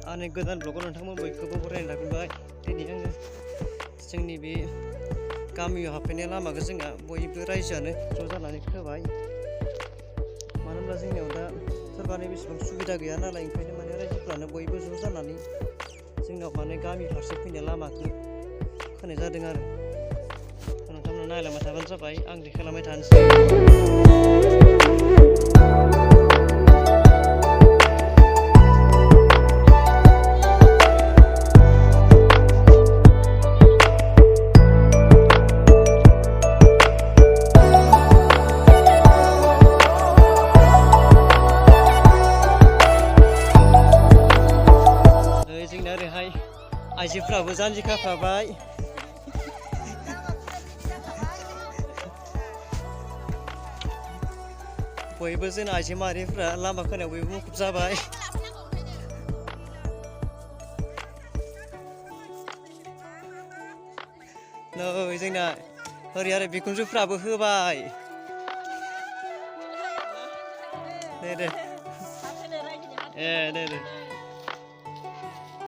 आंनि गोदान ब्लगाव नोंथांमोन बयखौबो बरायनो लाबोबाय। दिनै आङो जोंनि बे गामियाव हाबफैनाय लामाखौ जोंहा बयबो रायजोआनो ज' जानानै खोबाय। मानो होनब्ला जोंनियाव दा सोरखारनि बेसेबां सुबिदा गैया नालाय, ओंखायनो माने रायजोफ्रानो बयबो ज' जानानै जोंनाव माने गामि फारसे फैनाय लामाखौ खोनाय जादों आरो। नोंथांमोना नायलांबाय थाबानो जाबाय, आं देखायलांबाय थानोसै। जोंना ओरैहाय आइजोफ्राबो जानजि खाफ्राबाय। बयबो जोंना आइजो माहारिफ्रा लामा खोनायाव बयबो मुखुब जाबाय। नै जोंना ओरै आरो बिखुनजोफ्राबो होबाय। दे ए दे